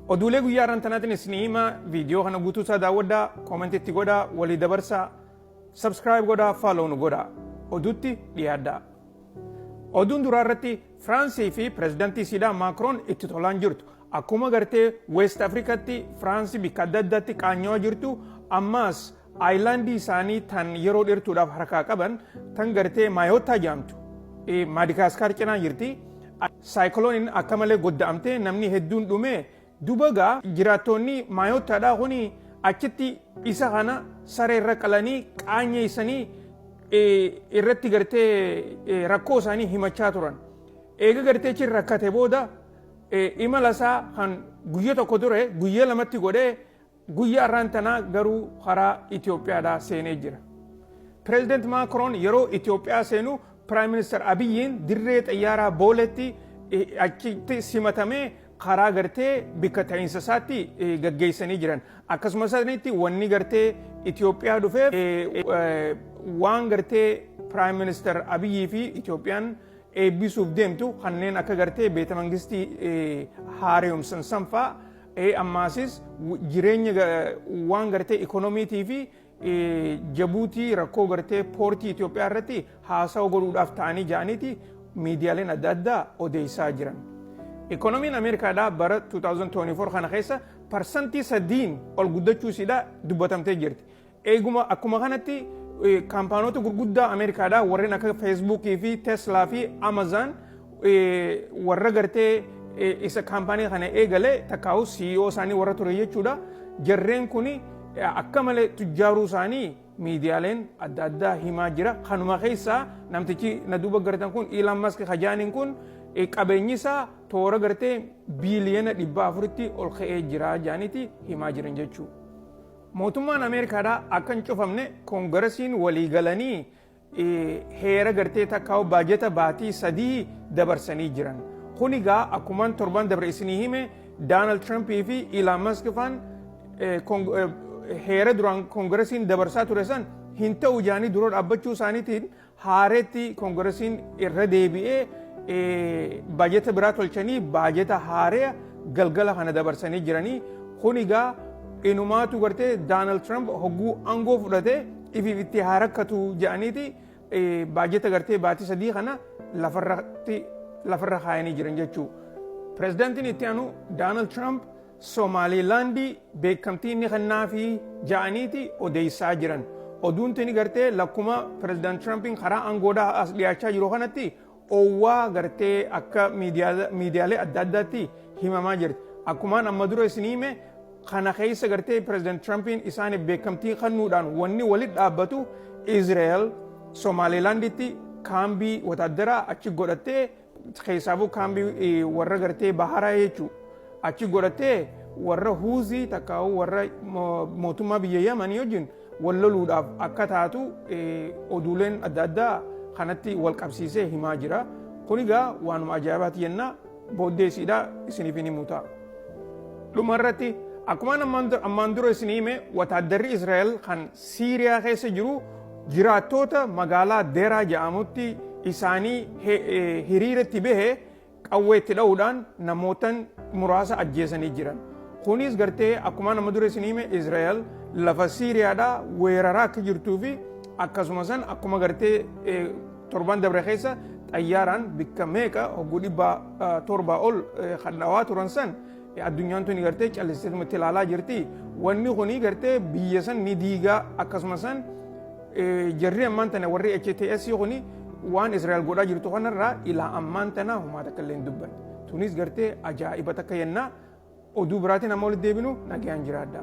Oduulee guyyaa irraan isiniima viidiyoo kana guutuu isaa daawwadhaa, koomentiitti godhaa, walii dabarsaa, subscribe godhaa, follow nu godhaa. Oduutti dhiyaadhaa. Oduun duraa irratti Firaansii fi pirezidaantii Siidhaa Maakiroon itti tolaan jirtu. Akkuma gartee West Afrikaatti Firaansii bikka adda addaatti qaanyawaa jirtu, ammaas aayilaandii isaanii tan yeroo dheertuudhaaf harkaa qaban tan gartee Maayootaa jedhamtu. Maadagaskar cinaa jirti. Saayikolooniin akka malee godda'amtee namni hedduun dhumee dubagaa jiraattonni Maayootaadhaa kuni achitti isa kana saree irra qalanii qaanyeessanii irratti gartee rakkoo isaanii himachaa turan. Eega gartee cin rakkate booda imala isaa kan guyyaa tokko ture guyyaa lamatti godhee guyyaa irraan tanaa garuu karaa Itoophiyaadhaa seenee jira. Pireezidaanti Maakiroon yeroo Itoophiyaa seenu Piraayim Minister Abiyyiin dirree xayyaaraa Booletti achitti simatamee karaa gartee bikka ta'iinsa isaatti gaggeessanii jiran. Akkasumas sanitti wanni gartee Itoophiyaa dhufeef waan gartee Piraayim Minister Abiyyii fi Itoophiyaan eebbisuuf deemtu kanneen akka gartee beeta mangistii haaromsan sanfaa ammaasis jireenya waan gartee ikoonomiitii fi Jabuutii rakkoo gartee poortii Itoophiyaa irratti haasawa godhuudhaaf ta'anii ja'aniiti miidiyaaleen adda addaa odeessaa jiran. Ikoonomiin Ameerikaadhaa bara 2024 kana keessa parsantii 3 ol guddachuu isiidhaa dubbatamtee jirti. Eeguma akkuma kanatti kaampaanoota gurguddaa Ameerikaadhaa warreen akka Feesbuukii fi Teslaa fi Amazon warra gartee isa kaampaanii kana eegalee takkaa'u CEO isaanii warra ture jechuudha. Jarreen kuni akka malee tujjaaruu isaanii miidiyaaleen adda addaa himaa jira. Kanuma keessaa namtichi na duuba gartan kun Elon Musk hajaaniin kun qabeenyi isaa toora gartee biiliyoona 400tti ol ka'ee jira jaaniiti himaa jiran jechuudha. Mootummaan Ameerikaadhaa akka hin cufamne koongaresiin walii galanii heera gartee takkaa'u baajeta baatii 3 dabarsanii jiran. Kun egaa akkuma torban dabre isinii hime Doonaald Tirampii fi Elon Musk faan heera duraan koongaresiin dabarsaa ture san hin ta'u jaanii dura dhaabbachuu isaaniitiin haareetti koongaresiin irra deebi'ee baajeta biraa tolchanii baajeta haaraa galgala kana dabarsanii jiranii. Kun egaa inumaatu gartee Doonaald Tiraamp hogguu aangoo fudhatee itti harakkatu jedhaniiti baajeta gartee baatii 3 kana lafarra kaayanii jiran jechuudha. Pireezidaantiin itti aanu Doonaald Tiraamp Somaalilaandii beekamtii inni kennaa fi jedhaniiti odeessaa jiran. Oduun tini gartee lakkuma Pireezidaanti Tiraampiin karaa aangoodhaa as dhiyaachaa jiru kanatti owwaa gartee akka miidiyaalee adda addaatti himamaa jirti. Akkumaan amma dura isinii hime kana keessa gartee Pireezidaanti Tiraampiin isaaniif beekamtii kennuudhaan wanni walitti dhaabbatu Izraa'el Somaalilaanditti kaambii wataaddaraa achi godhattee keessaafuu kaambii warra gartee baharaa jechuudha. Achi godhattee warra Huuzii takkaa'u warra mootummaa biyya Yamanii wajjin wal loluudhaaf akka taatu oduuleen adda addaa kanatti wal qabsiisee himaa jira. Kun egaa waanuma ajaa'ibaati jennaa booddeesiidhaa isiniif hin himu ta'a. Dhumarratti akkuma ammaan dura isinii hime wataaddarri Israa'el kan Siiriyaa keessa jiru jiraattoota magaalaa Deeraa jedhamutti isaanii hiriiratti bahee qawwee itti dha'uudhaan namootan muraasa ajjeesanii jiran. Kunis gartee akkuma nama dura isinii hime Israa'el lafa Siiriyaadhaa weeraraa akka jirtuu fi akkasumas akkuma gartee torban dabre keessa xayyaaraan bikka meeqa hogguu 700 ol hadhaawaa turan san addunyaan tuni gartee callisteetumatti ilaalaa jirti. Wanni kuni gartee biyya san ni diigaa akkasumas jarri ammaan tana warri HTS kuni waan Israa'el godhaa jirtu kanarraa ilaa ammaan tana humaa takka illee hin dubbanne. Tunis gartee ajaa'iba takka yennaa oduu biraatiin amma walitti deebinu nagayaan jiraadha.